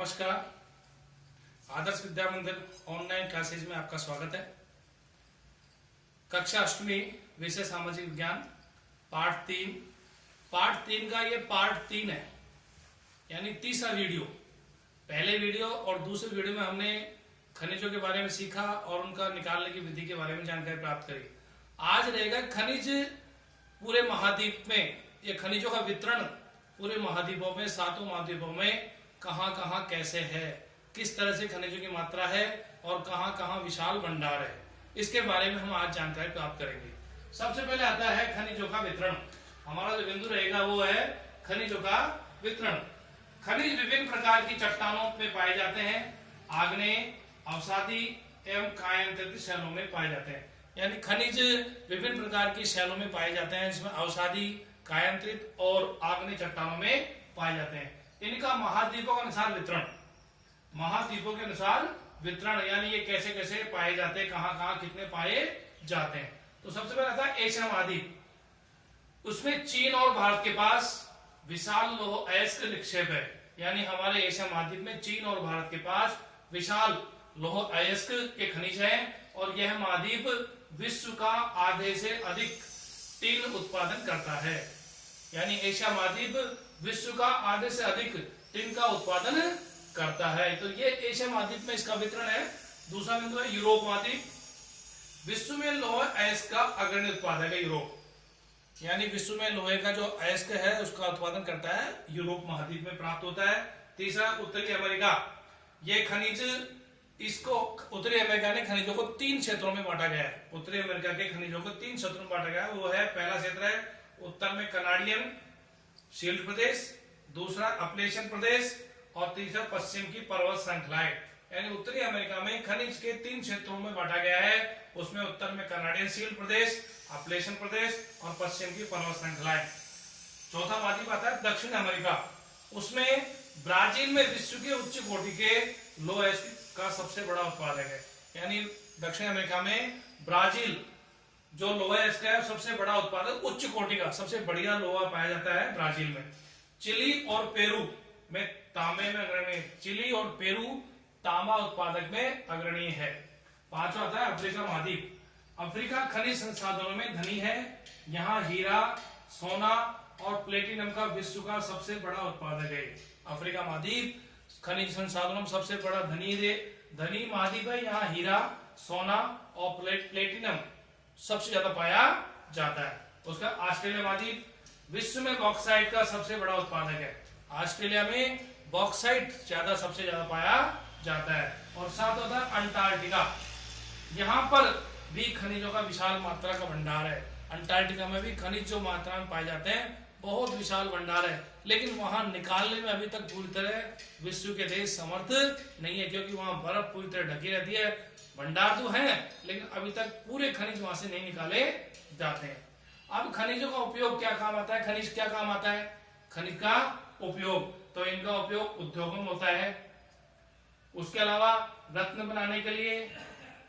नमस्कार। आदर्श विद्या मंदिर online classes में आपका स्वागत है। कक्षा अष्टमी विषय सामाजिक विज्ञान पार्ट 3 का ये पार्ट 3 है, यानी तीसरा वीडियो। पहले वीडियो और दूसरे वीडियो में हमने खनिजों के बारे में सीखा और उनका निकालने की विधि के बारे में जानकारी प्राप्त करी। आज रहेगा खनिज पूरे महाद्वीप में, ये खनिजों का वितरण पूरे महाद्वीपों में, सातों महाद्वीपों में कहां कहां कैसे है, किस तरह से खनिजों की मात्रा है और कहां कहां विशाल भंडार है, इसके बारे में हम आज जानकारी प्राप्त करेंगे। सबसे पहले आता है खनिजों का वितरण। हमारा जो बिंदु रहेगा वो है खनिजों का वितरण। खनिज विभिन्न प्रकार की चट्टानों में पाए जाते हैं, आग्नेय, अवसादी एवं कायांतरित शैलों में पाए जाते हैं। यानी खनिज विभिन्न प्रकार की शैलों में पाए जाते हैं, जिसमें अवसादी, कायांतरित और आग्नेय चट्टानों में पाए जाते हैं। इनका महाद्वीपों के अनुसार वितरण, महाद्वीपों के अनुसार वितरण यानी ये कैसे कैसे पाए जाते हैं, कहां कहां कितने पाए जाते हैं। तो सबसे पहले आता है एशिया महाद्वीप। उसमें चीन और भारत के पास विशाल लौह अयस्क निक्षेप है। यानी हमारे एशिया महाद्वीप में चीन और भारत के पास विशाल लौह अयस्क के खनिज हैं और यह महाद्वीप विश्व का आधे से अधिक टिन उत्पादन करता है। यानी एशिया महाद्वीप विश्व का आधे से अधिक टिन का उत्पादन करता है। तो ये एशिया महाद्वीप में इसका वितरण है। दूसरा बिंदु है यूरोप महाद्वीप। विश्व में लौह अयस्क का अग्रणी उत्पादक है यूरोप। यानी विश्व में लोहे का जो अयस्क है उसका उत्पादन करता है यूरोप महाद्वीप में प्राप्त होता है। तीसरा उत्तरी अमेरिका। ये खनिज, इसको उत्तरी अमेरिका ने खनिजों को 3 क्षेत्रों में बांटा गया है। उत्तरी अमेरिका के खनिजों को 3 क्षेत्रों में बांटा गया है। वो है, पहला क्षेत्र है उत्तर में कनाडियन शील्ड प्रदेश, दूसरा अपलेशियन प्रदेश और तीसरा पश्चिम की पर्वत श्रृंखलाएं। यानी उत्तरी अमेरिका में खनिज के 3 क्षेत्रों में बांटा गया है। उसमें उत्तर में कनाडियन शील्ड प्रदेश, अपलेशियन प्रदेश और पश्चिम की पर्वत श्रृंखलाएं। चौथा महाद्वीप आता है दक्षिण अमेरिका। उसमें ब्राजील में विश्व के उच्च कोटि के लौह अयस्क का सबसे बड़ा उत्पादक है। यानी दक्षिण अमेरिका में ब्राजील जो लोहा अयस्क है सबसे बड़ा उत्पादक, उच्च कोटि का सबसे बढ़िया लोहा पाया जाता है ब्राजील में। चिली और पेरू में तांबे में अग्रणी, चिली और पेरू तांबा उत्पादक में अग्रणी है। पांचवा आता है अफ्रीका महाद्वीप। अफ्रीका खनिज संसाधनों में धनी है। यहाँ हीरा, सोना और प्लेटिनम का विश्व का सबसे बड़ा उत्पादक है। अफ्रीका महाद्वीप खनिज संसाधनों में सबसे बड़ा धनी महाद्वीप है। यहाँ हीरा, सोना और प्लेटिनम सबसे ज्यादा पाया जाता है। उसका ऑस्ट्रेलिया महाद्वीप विश्व में बॉक्साइट का सबसे बड़ा उत्पादक है। ऑस्ट्रेलिया में बॉक्साइट सबसे ज्यादा पाया जाता है। और साथ होता है अंटार्कटिका। यहाँ पर भी खनिजों का विशाल मात्रा का भंडार है। अंटार्कटिका में भी खनिज जो मात्रा में पाए जाते हैं, बहुत विशाल भंडार है। लेकिन वहां निकालने में अभी तक पूरी तरह विश्व के देश समर्थ नहीं है, क्योंकि वहां बर्फ पूरी तरह ढकी रहती है। भंडार तो है लेकिन अभी तक पूरे खनिज वहां से नहीं निकाले जाते हैं। अब खनिजों का उपयोग क्या काम आता है, खनिज क्या काम आता है? खनिज का उपयोग, तो इनका उपयोग उद्योगों में होता है। उसके अलावा रत्न बनाने के लिए,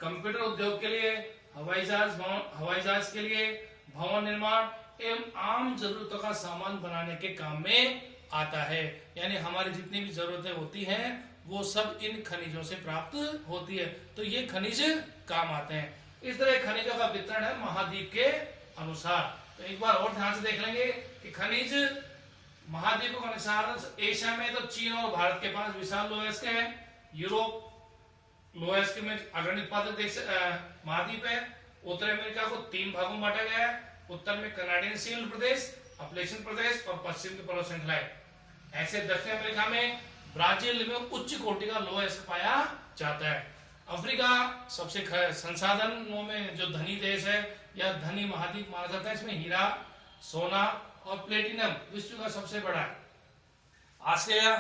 कंप्यूटर उद्योग के लिए, हवाई जहाज के लिए, भवन निर्माण एवं आम जरूरतों का सामान बनाने के काम में आता है। यानी हमारी जितनी भी जरूरतें होती हैं वो सब इन खनिजों से प्राप्त होती है। तो ये खनिज काम आते हैं। इस तरह खनिजों का वितरण है महाद्वीप के अनुसार। तो एक बार और ध्यान से देख लेंगे कि खनिज महाद्वीपों के अनुसार एशिया में तो चीन और भारत के पास विशाल लौह अयस्क है। यूरोप लौह अयस्क में अग्रणी उत्पादक महाद्वीप है। उत्तर अमेरिका को 3 भागों में बांटा गया है। उत्तर में कनाडियन शील्ड प्रदेश, अपलेशियन प्रदेश और पश्चिम की पर्वत श्रृंखलाएं। ऐसे दक्षिण अमेरिका में ब्राजील में उच्च कोटि का लौह अयस्क पाया जाता है। अफ्रीका सबसे संसाधनों में जो धनी देश है या धनी महाद्वीप माना जाता है। इसमें हीरा, सोना और प्लेटिनम विश्व का सबसे बड़ा है। ऑस्ट्रेलिया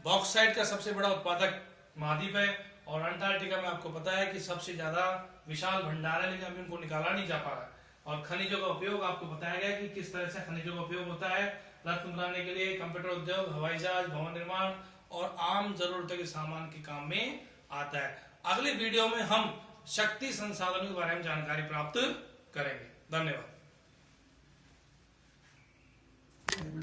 बॉक्साइट का सबसे बड़ा उत्पादक महाद्वीप है। और अंटार्कटिका में आपको पता है कि सबसे ज्यादा विशाल भंडार है, लेकिन अभी उनको निकाला नहीं जा पा रहा। और खनिजों का उपयोग आपको बताया गया कि किस तरह से खनिजों का उपयोग होता है। रत्न बनाने के लिए, कंप्यूटर उद्योग, हवाई जहाज, भवन निर्माण और आम जरूरतों के सामान के काम में आता है। अगले वीडियो में हम शक्ति संसाधनों के बारे में जानकारी प्राप्त करेंगे। धन्यवाद।